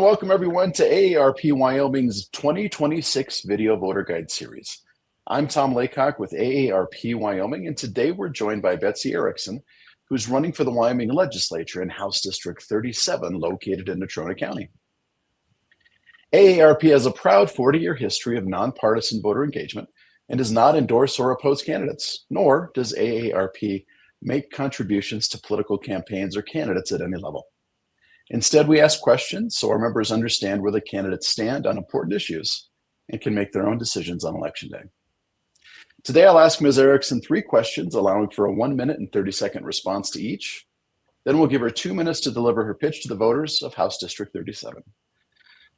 and welcome everyone to AARP Wyoming's 2026 Video Voter Guide Series. I'm Tom Laycock with AARP Wyoming, and today we're joined by Betsy Erickson, who's running for the Wyoming Legislature in House District 37, located in Natrona County. AARP has a proud 40-year history of nonpartisan voter engagement and does not endorse or oppose candidates, nor does AARP make contributions to political campaigns or candidates at any level. Instead, we ask questions so our members understand where the candidates stand on important issues and can make their own decisions on Election Day. Today, I'll ask Ms. Erickson 3 questions, allowing for a 1-minute and 30-second response to each. Then we'll give her 2 minutes to deliver her pitch to the voters of House District 37.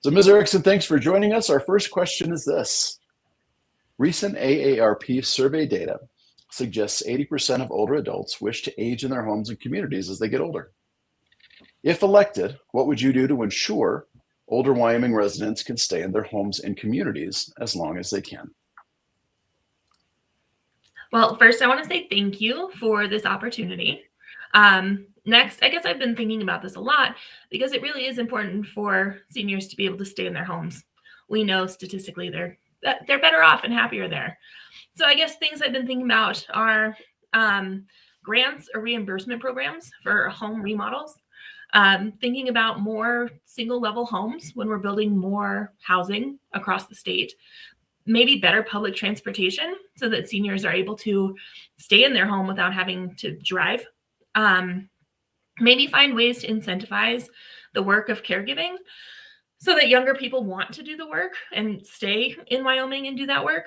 So, Ms. Erickson, thanks for joining us. Our first question is this. Recent AARP survey data suggests 80% of older adults wish to age in their homes and communities as they get older. If elected, what would you do to ensure older Wyoming residents can stay in their homes and communities as long as they can? Well, first, I want to say thank you for this opportunity. Next, I guess I've been thinking about this a lot because it really is important for seniors to be able to stay in their homes. We know statistically they're better off and happier there. So I guess things I've been thinking about are grants or reimbursement programs for home remodels. Thinking about more single-level homes when we're building more housing across the state. Maybe better public transportation so that seniors are able to stay in their home without having to drive. Maybe find ways to incentivize the work of caregiving so that younger people want to do the work and stay in Wyoming and do that work.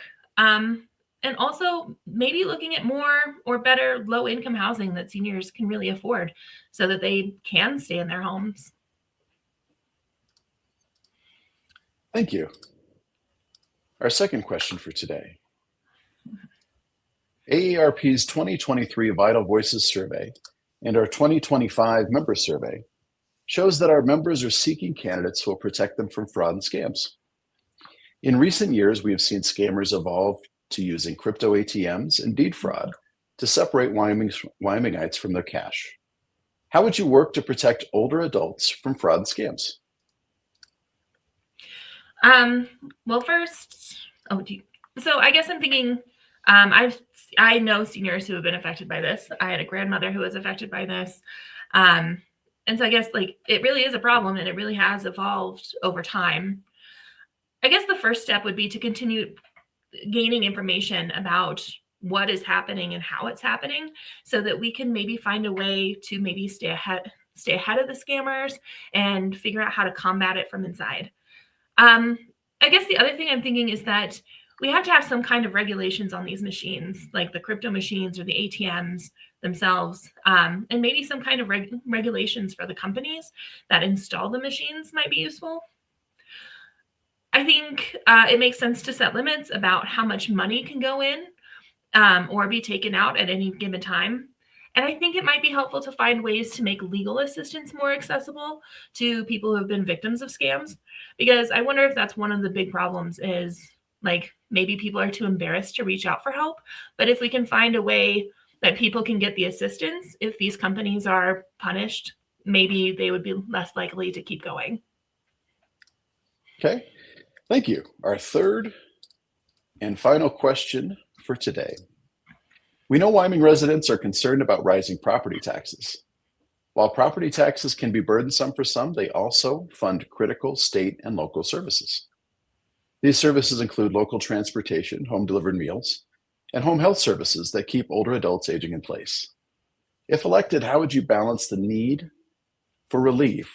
And also maybe looking at more or better low-income housing that seniors can really afford so that they can stay in their homes. Thank you. Our second question for today. AARP's 2023 Vital Voices survey and our 2025 member survey shows that our members are seeking candidates who will protect them from fraud and scams. In recent years, we have seen scammers evolve to using crypto ATMs and deed fraud to separate Wyomingites from their cash. How would you work to protect older adults from fraud and scams? Well, first, so I guess I'm thinking, I know seniors who have been affected by this. I had a grandmother who was affected by this. And so I guess it really is a problem and it really has evolved over time. I guess the first step would be to continue gaining information about what is happening and how it's happening so that we can maybe find a way to maybe stay ahead of the scammers and figure out how to combat it from inside. I guess the other thing I'm thinking is that we have to have some kind of regulations on these machines, like the crypto machines or the ATMs themselves, and maybe some kind of regulations for the companies that install the machines might be useful. I think it makes sense to set limits about how much money can go in or be taken out at any given time. And I think it might be helpful to find ways to make legal assistance more accessible to people who have been victims of scams, because I wonder if that's one of the big problems is maybe people are too embarrassed to reach out for help. But if we can find a way that people can get the assistance, if these companies are punished, maybe they would be less likely to keep going. Okay, thank you. Our third and final question for today. We know Wyoming residents are concerned about rising property taxes. While property taxes can be burdensome for some, they also fund critical state and local services. These services include local transportation, home-delivered meals, and home health services that keep older adults aging in place. If elected, how would you balance the need for relief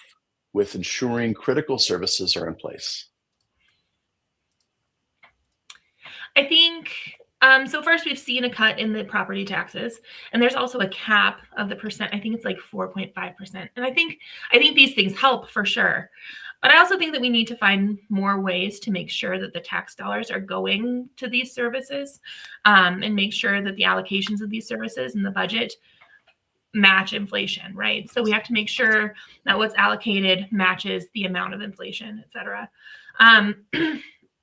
with ensuring critical services are in place? I think so first, we've seen a cut in the property taxes, and there's also a cap of the percent. I think it's 4.5%. And I think these things help for sure. But I also think that we need to find more ways to make sure that the tax dollars are going to these services and make sure that the allocations of these services in the budget match inflation, right? So we have to make sure that what's allocated matches the amount of inflation, et cetera.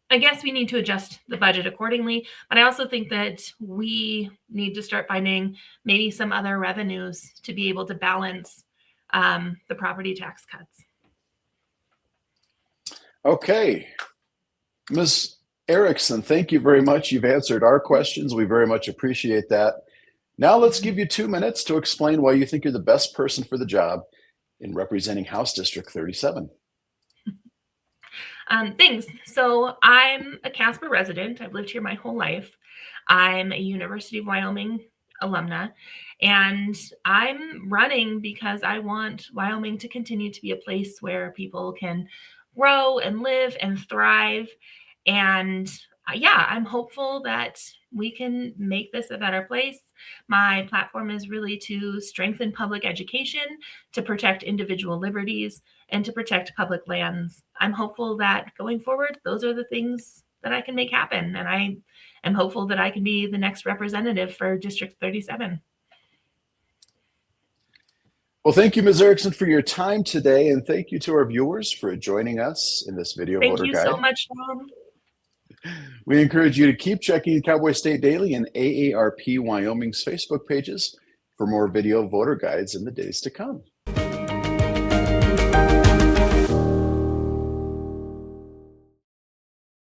I guess we need to adjust the budget accordingly, but I also think that we need to start finding maybe some other revenues to be able to balance the property tax cuts. Okay. Ms. Erickson, thank you very much. You've answered our questions. We very much appreciate that. Now let's give you 2 minutes to explain why you think you're the best person for the job in representing House District 37. Thanks. So I'm a Casper resident. I've lived here my whole life. I'm a University of Wyoming alumna, and I'm running because I want Wyoming to continue to be a place where people can grow and live and thrive. And yeah, I'm hopeful that we can make this a better place. My platform is really to strengthen public education, to protect individual liberties, and to protect public lands. I'm hopeful that going forward, those are the things that I can make happen. And I am hopeful that I can be the next representative for District 37. Well, thank you, Ms. Erickson, for your time today, and thank you to our viewers for joining us in this video Thank voter you guide. so much, Tom. We encourage you to keep checking Cowboy State Daily and AARP Wyoming's Facebook pages for more video voter guides in the days to come.